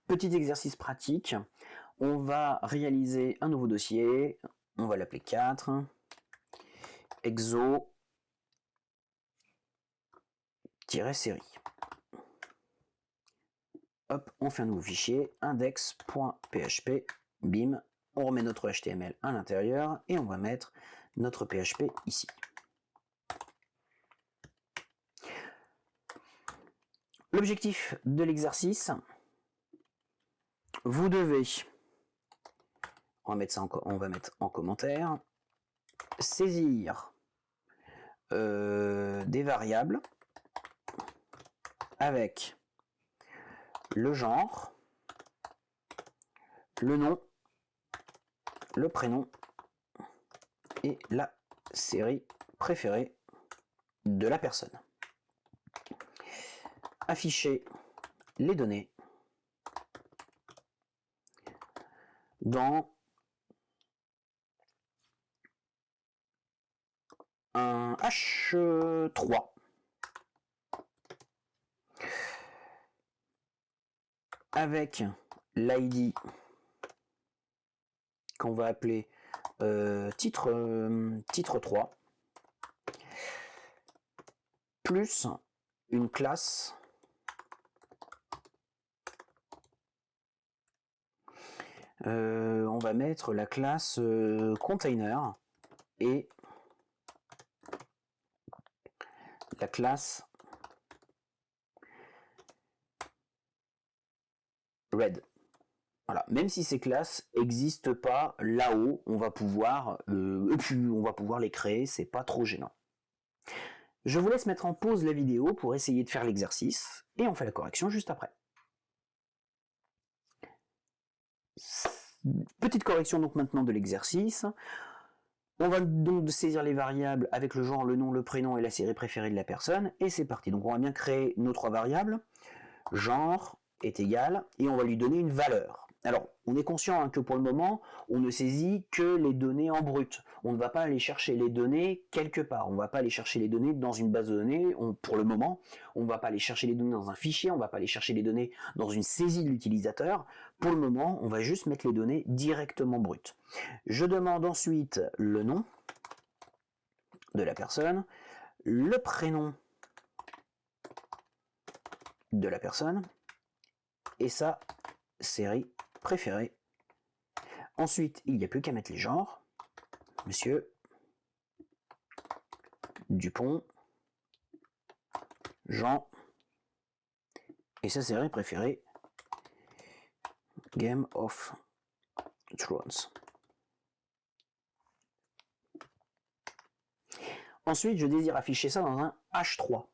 petit exercice pratique. On va réaliser un nouveau dossier. On va l'appeler 4. Exo-série. Hop, on fait un nouveau fichier, index.php, bim, on remet notre HTML à l'intérieur et on va mettre notre PHP ici. L'objectif de l'exercice, vous devez, on va mettre en commentaire, saisir des variables avec le genre, le nom, le prénom et la série préférée de la personne. Afficher les données dans un H3 avec l'ID qu'on va appeler titre 3 plus une classe on va mettre la classe container et la classe red. Voilà, même si ces classes n'existent pas là-haut, on va pouvoir les créer, c'est pas trop gênant. Je vous laisse mettre en pause la vidéo pour essayer de faire l'exercice et on fait la correction juste après. Petite correction donc maintenant de l'exercice. On va donc saisir les variables avec le genre, le nom, le prénom et la série préférée de la personne et c'est parti. Donc on va bien créer nos trois variables. Genre est égal et on va lui donner une valeur. Alors, on est conscient que pour le moment, on ne saisit que les données en brut. On ne va pas aller chercher les données quelque part. On ne va pas aller chercher les données dans une base de données. Pour le moment, on ne va pas aller chercher les données dans un fichier. On ne va pas aller chercher les données dans une saisie de l'utilisateur. Pour le moment, on va juste mettre les données directement brutes. Je demande ensuite le nom de la personne, le prénom de la personne et sa série préférée. Ensuite, il n'y a plus qu'à mettre les genres. Monsieur Dupont, Jean et sa série préférée, Game of Thrones. Ensuite, je désire afficher ça dans un H3.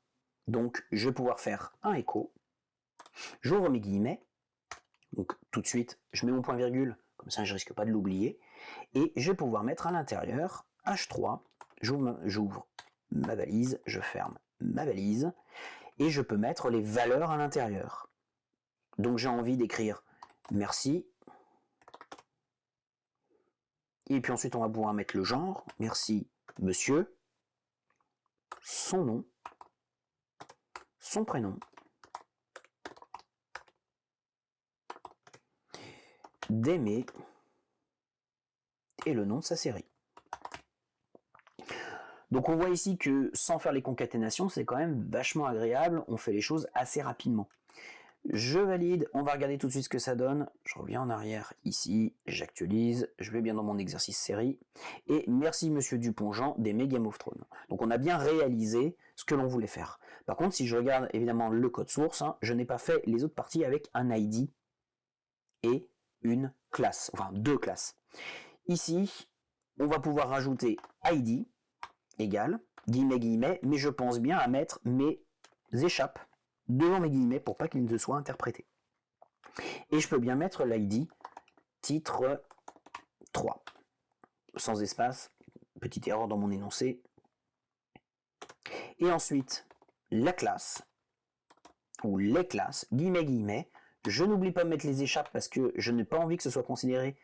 Donc, je vais pouvoir faire un écho. J'ouvre mes guillemets. Donc, tout de suite, je mets mon point virgule. Comme ça, je risque pas de l'oublier. Et je vais pouvoir mettre à l'intérieur H3. J'ouvre ma valise. Je ferme ma valise. Et je peux mettre les valeurs à l'intérieur. Donc, j'ai envie d'écrire merci. Et puis ensuite, on va pouvoir mettre le genre. Merci, monsieur. Son nom. Son prénom. D'aimer et le nom de sa série. Donc on voit ici que sans faire les concaténations, c'est quand même vachement agréable, on fait les choses assez rapidement. Je valide, on va regarder tout de suite ce que ça donne. Je reviens en arrière ici, j'actualise, je vais bien dans mon exercice série. Et merci monsieur Dupont-Jean d'aimer Game of Thrones. Donc on a bien réalisé ce que l'on voulait faire. Par contre, si je regarde évidemment le code source, je n'ai pas fait les autres parties avec un ID et une classe, enfin deux classes. Ici, on va pouvoir rajouter ID égale, guillemets, mais je pense bien à mettre mes échappes devant mes guillemets pour pas qu'ils ne soient interprétés. Et je peux bien mettre l'ID titre 3, sans espace, petite erreur dans mon énoncé. Et ensuite, la classe, ou les classes, guillemets, je n'oublie pas de mettre les échappes parce que je n'ai pas envie que ce soit considéré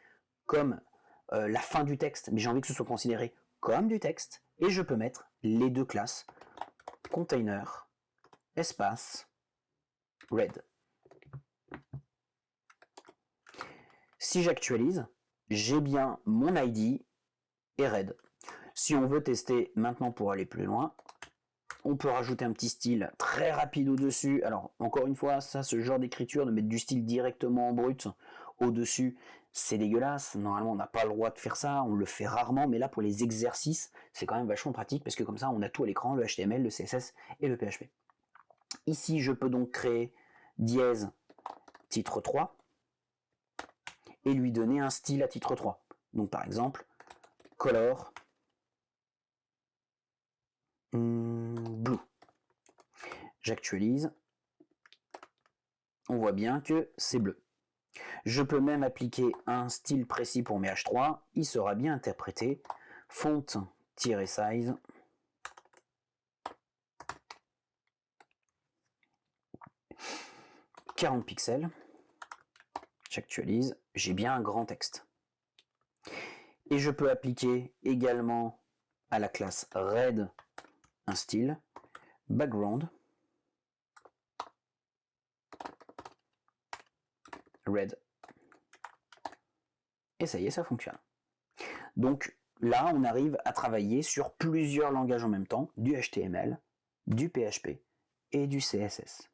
comme la fin du texte, mais j'ai envie que ce soit considéré comme du texte, et je peux mettre les deux classes, container, espace, red. Si j'actualise, j'ai bien mon ID et red. Si on veut tester maintenant pour aller plus loin, on peut rajouter un petit style très rapide au-dessus. Alors, encore une fois, ça, ce genre d'écriture, de mettre du style directement en brut au-dessus, c'est dégueulasse. Normalement, on n'a pas le droit de faire ça, on le fait rarement, mais là, pour les exercices, c'est quand même vachement pratique, parce que comme ça, on a tout à l'écran, le HTML, le CSS et le PHP. Ici, je peux donc créer dièse titre 3, et lui donner un style à titre 3. Donc, par exemple, color blue. J'actualise. On voit bien que c'est bleu. Je peux même appliquer un style précis pour mes H3. Il sera bien interprété. Font-size 40 pixels. J'actualise. J'ai bien un grand texte. Et je peux appliquer également à la classe red un style background red. Et ça y est, ça fonctionne. Donc là, on arrive à travailler sur plusieurs langages en même temps, du HTML, du PHP et du CSS.